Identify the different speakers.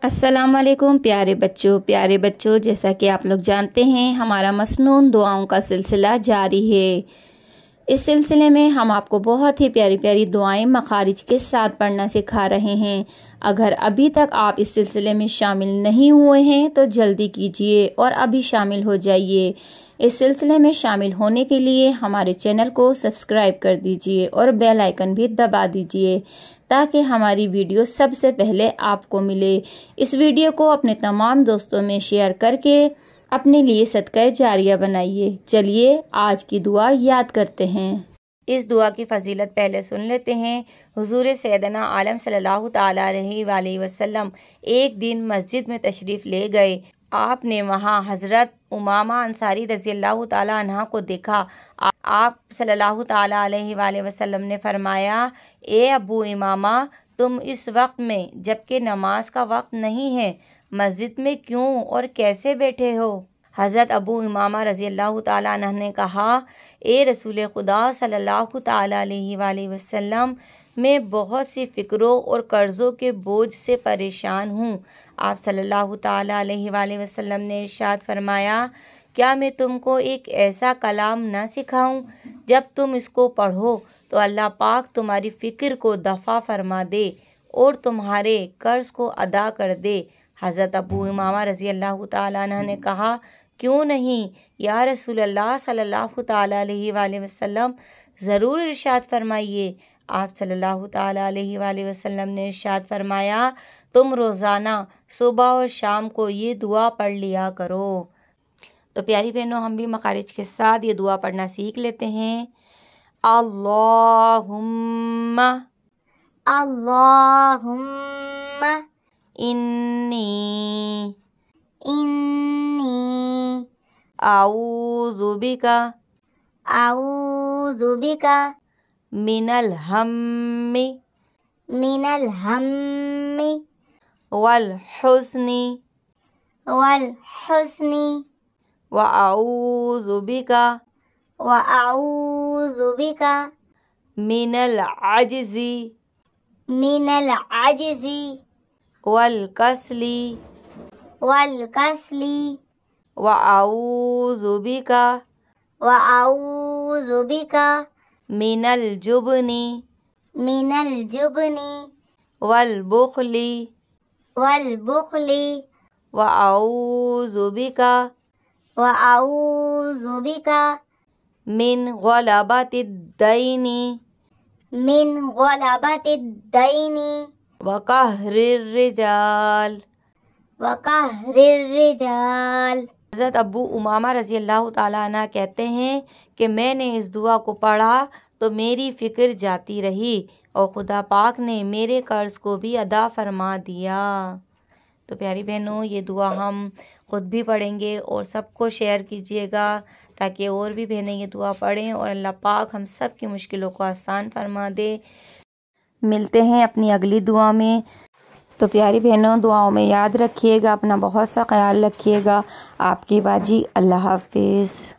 Speaker 1: अस्सलाम वालेकुम प्यारे बच्चों, जैसा कि आप लोग जानते हैं हमारा मसनून दुआओं का सिलसिला जारी है। इस सिलसिले में हम आपको बहुत ही प्यारी प्यारी दुआएं मखारिज के साथ पढ़ना सिखा रहे हैं। अगर अभी तक आप इस सिलसिले में शामिल नहीं हुए हैं तो जल्दी कीजिए और अभी शामिल हो जाइए। इस सिलसिले में शामिल होने के लिए हमारे चैनल को सब्सक्राइब कर दीजिए और बेल आइकन भी दबा दीजिए ताकि हमारी वीडियो सबसे पहले आपको मिले। इस वीडियो को अपने तमाम दोस्तों में शेयर करके अपने लिए सदका जारिया बनाइए। चलिए आज की दुआ याद करते हैं। इस दुआ की फजीलत पहले सुन लेते हैं। हुजूर सैयदना आलम सल्लल्लाहु ताला अलैहि वसल्लम एक दिन मस्जिद में तशरीफ़ ले गए। आपने वहाँ हज़रत उमामा अंसारी रज़ी अल्लाह ताला अन्हा को देखा। आप सल्लल्लाहु ताला अलैहि वसल्लम ने फरमाया, ए अबू इमामा, तुम इस वक्त में जबकि नमाज का वक्त नहीं है मस्जिद में क्यों और कैसे बैठे हो? हज़रत अबू इमामा रज़ी अल्लाह ताला अन्हा ने कहा, ए रसूल खुदा सल्लल्लाहु ताला अलैहि वसल्लम, मैं बहुत सी फ़िक्रों और कर्ज़ों के बोझ से परेशान हूँ। आप सल्लल्लाहु ताला अलैहि वसल्लम ने इरशाद फरमाया, क्या मैं तुमको एक ऐसा कलाम ना सिखाऊं जब तुम इसको पढ़ो तो अल्लाह पाक तुम्हारी फ़िक्र को दफ़ा फरमा दे और तुम्हारे कर्ज़ को अदा कर दे। हज़रत अबू इमामा रज़ी अल्लाह ताला अन्हु ने कहा, क्यों नहीं या रसूल अल्लाह सल्लल्लाहु ताला अलैहि वसल्लम, ज़रूर इरशाद फरमाइए। आप सल्लल्लाहु ताला अलैहि वसल्लम ने इरशाद फरमाया, तुम रोज़ाना सुबह और शाम को ये दुआ पढ़ लिया करो। तो प्यारी बहनों, हम भी मखारिज के साथ ये दुआ पढ़ना सीख लेते हैं। अल्लाहुम्मा
Speaker 2: अल्लाहुम्मा
Speaker 1: इन्नी
Speaker 2: इन्नी
Speaker 1: आऊज़ु बिका
Speaker 2: आऊज़ु बिका
Speaker 1: मिनल हम्मी
Speaker 2: मिनल हम्मी
Speaker 1: वल हुस्नी
Speaker 2: वल हुस्नी
Speaker 1: व आऊज़ु बिका
Speaker 2: व आऊज़ु बिका
Speaker 1: मिनल अज्ज़ी
Speaker 2: मिनल अज्ज़ी
Speaker 1: वल कसली
Speaker 2: वल कसली
Speaker 1: व आऊज़ु बिका
Speaker 2: व आऊज़ु बिका
Speaker 1: मिनल जुबनी
Speaker 2: मिनल जुबनी
Speaker 1: वल बुखली
Speaker 2: वल बुखली
Speaker 1: व आऊज़ु बिका
Speaker 2: व आऊज़ु बिका
Speaker 1: मिन गलबतिद दैनी
Speaker 2: मिन गलबतिद दैनी
Speaker 1: व कहरिर रिजाल
Speaker 2: व कहरिर रिजाल।
Speaker 1: हज़रत अबू उमामा रज़ी अल्लाह ताला अन्हा कहते हैं कि मैंने इस दुआ को पढ़ा तो मेरी फ़िक्र जाती रही और खुदा पाक ने मेरे कर्ज़ को भी अदा फरमा दिया। तो प्यारी बहनों, ये दुआ हम ख़ुद भी पढ़ेंगे और सबको शेयर कीजिएगा ताकि और भी बहनें ये दुआ पढ़ें और अल्लाह पाक हम सब की मुश्किलों को आसान फरमा दे। मिलते हैं अपनी अगली दुआ में। तो प्यारी बहनों, दुआओं में याद रखिएगा, अपना बहुत सा ख्याल रखिएगा। आपकी बाजी, अल्लाह हाफिज़।